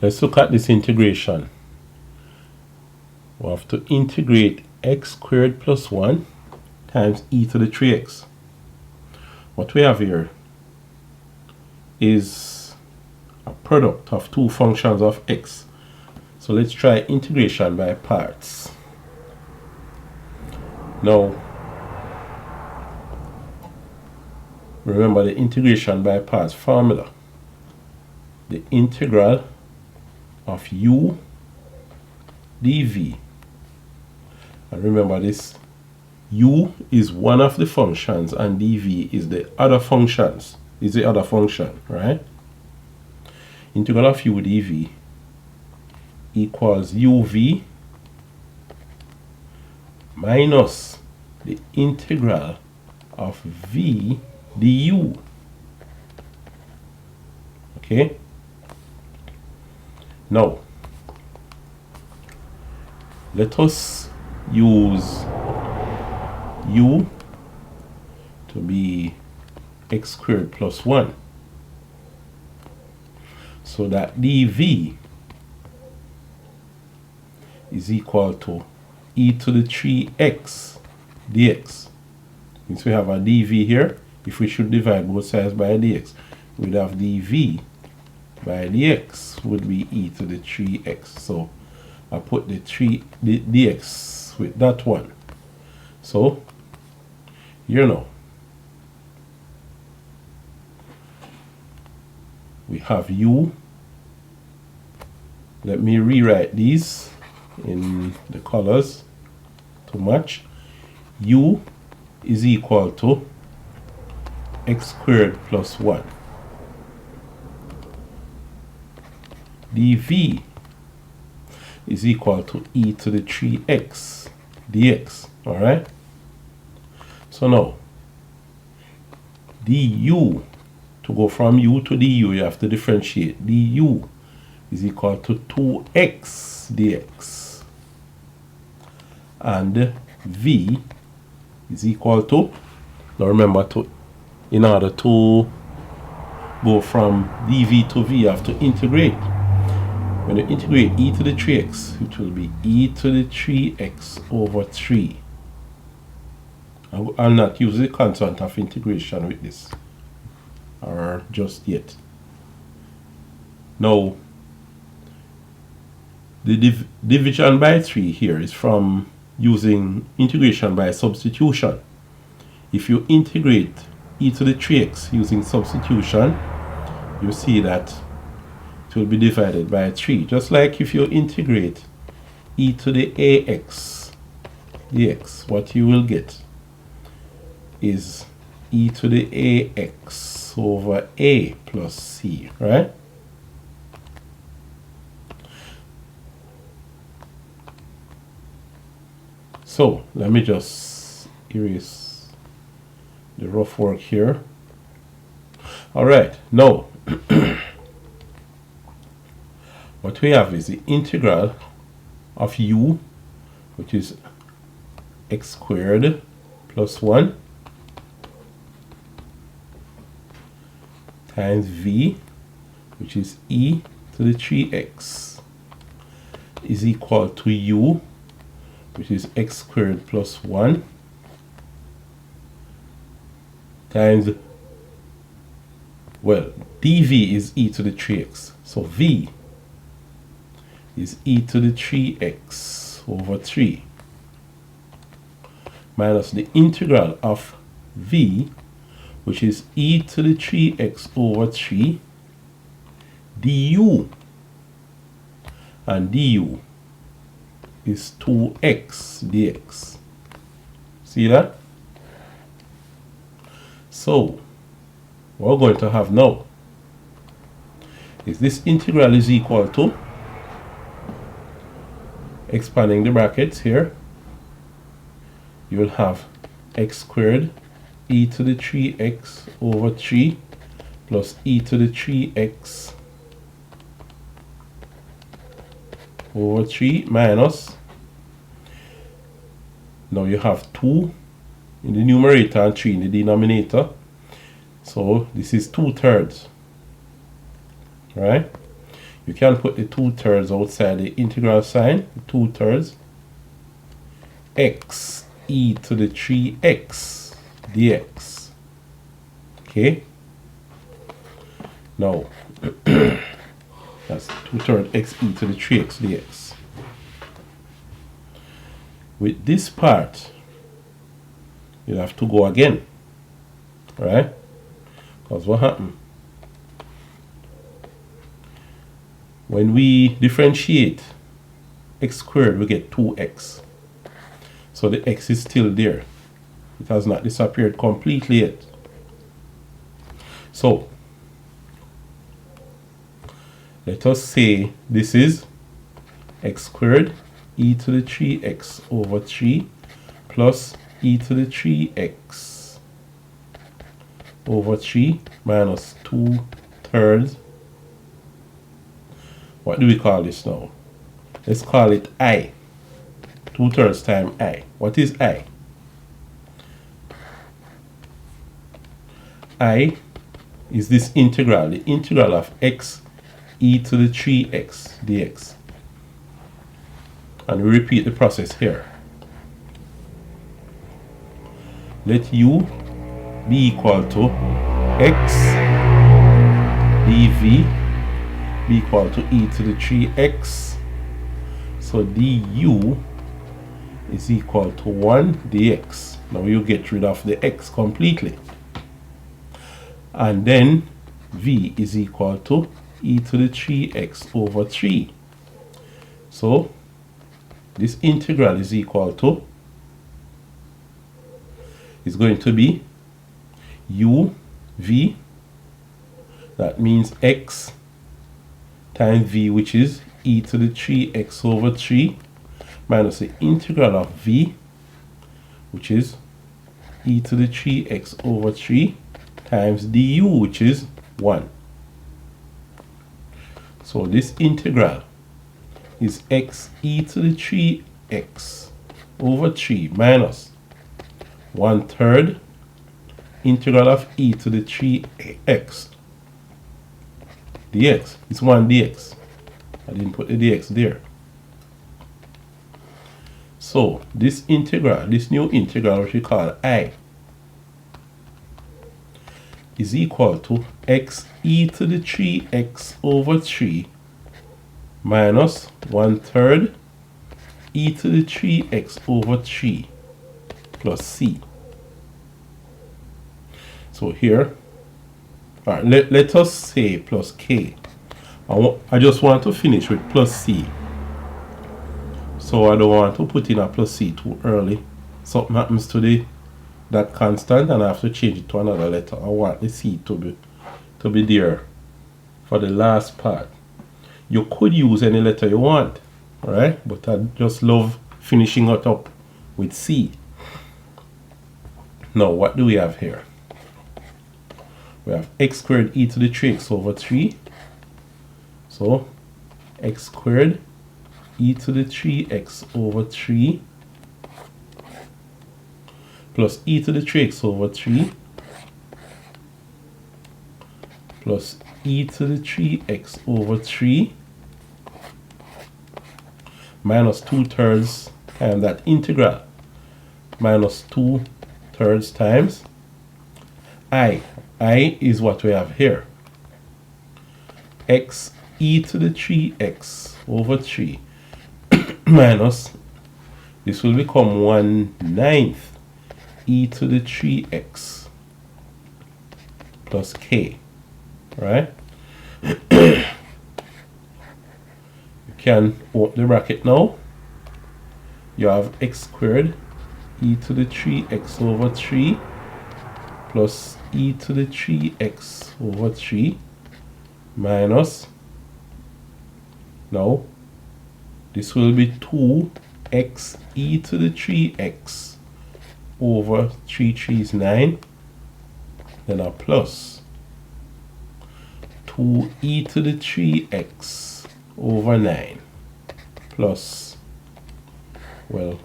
Let's look at this integration. We have to integrate x squared plus 1 times e to the 3x. What we have here is a product of two functions of x. So let's try integration by parts. Now, remember the integration by parts formula. The integral of u dv. And remember, this u is one of the functions and dv is the other functions. Is the other function, right? Integral of u dv equals uv minus the integral of v du. Okay? Now, let us use u to be x squared plus 1. So that dv is equal to e to the 3x dx. Since we have a dv here, if we should divide both sides by dx, we'd have dv by dx would be e to the 3x. So I put the dx with that one. So here now we have u. Let me rewrite these in the colors to match. U is equal to x squared plus 1. dv is equal to e to the 3x dx. Alright? So now, du, to go from u to du, you have to differentiate. Du is equal to 2x dx. And v is equal to, now remember, in order to go from dv to v, you have to integrate. When you integrate e to the 3x, it will be e to the 3x over 3. I'll not use the constant of integration with this, or just yet. Now, the division by 3 here is from using integration by substitution. If you integrate e to the 3x using substitution, you see that it will be divided by 3. Just like if you integrate e to the ax dx, what you will get is e to the ax over a plus c, right? So let me just erase the rough work here. All right, now what we have is the integral of u, which is x squared plus 1 times v, which is e to the 3x, is equal to u, which is x squared plus 1 times, well, dv is e to the 3x. So v is e to the 3x over 3 minus the integral of v, which is e to the 3x over 3 du, and du is 2x dx. See that? So what we're going to have now is this integral is equal to, expanding the brackets here, you will have x squared e to the 3x over 3 plus e to the 3x over 3 minus, now you have 2 in the numerator and 3 in the denominator, so this is 2/3, right? You can put the 2/3 outside the integral sign, 2/3 x e to the 3x dx. Okay? Now, that's 2/3 x e to the 3x dx. With this part, you'll have to go again, right? Because what happened? When we differentiate x squared, we get 2x. So the x is still there. It has not disappeared completely yet. So, let us say this is x squared e to the 3x over 3 plus e to the 3x over 3 minus 2/3. What do we call this now? Let's call it I. 2/3 times I. What is I? I is this integral, the integral of x e to the 3x dx. And we repeat the process here. Let u be equal to x dv be equal to e to the 3x. So du is equal to 1 dx. Now you get rid of the x completely. And then v is equal to e to the 3x over 3. So this integral is equal to, is going to be u v, that means x times v, which is e to the 3x over 3, minus the integral of v, which is e to the 3x over 3, times du, which is 1. So this integral is x e to the 3x over 3 minus 1/3 integral of e to the 3x dx. It's 1 dx. I didn't put the dx there. So this integral, this new integral, which we call I, is equal to x e to the 3x over 3 minus 1/3 e to the 3x over 3 plus c. So here, all right, let us say plus k. I just want to finish with plus c. So I don't want to put in a plus c too early. Something happens to that constant and I have to change it to another letter. I want the c to be there for the last part. You could use any letter you want, right? But I just love finishing it up with c. Now what do we have here? We have x squared e to the 3x over 3. So x squared e to the 3x over 3 plus e to the 3x over 3 plus e to the 3x over 3 minus 2/3 times that integral minus 2/3 times I. I is what we have here. X e to the 3x over 3 minus, this will become 1/9 e to the 3x plus k, right? You can open the bracket now. You have x squared e to the 3x over 3 plus e to the 3x over 3 minus, now this will be 2x e to the 3x over 3 3 is 9, then a plus 2e to the 3x over 9 plus, well,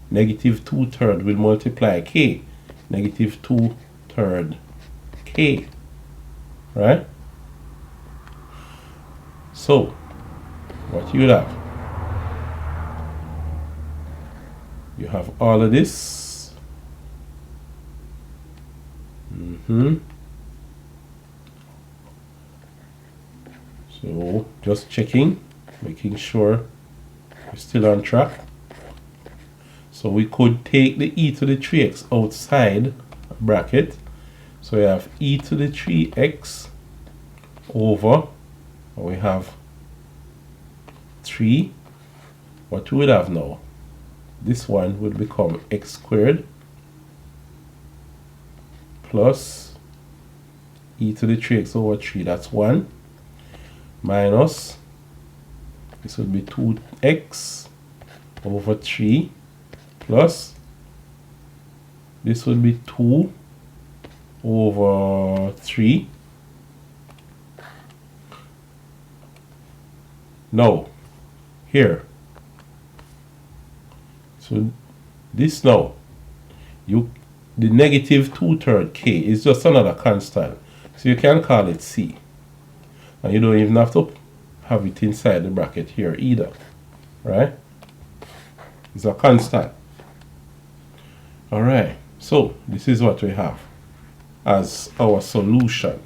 negative 2/3 will multiply k, negative 2/3 k, right? So what you have, you have all of this. So just checking, making sure we're still on track. So we could take the e to the 3x outside bracket. So we have e to the 3x over, we have 3. What we would have now, this one would become x squared plus e to the 3x over 3, that's 1, minus, this would be 2x over 3 plus, this would be 2 over 3. Now, here, so this now, the negative 2/3 k is just another constant. So you can call it c. And you don't even have to have it inside the bracket here either, right? It's a constant. All right, so this is what we have as our solution.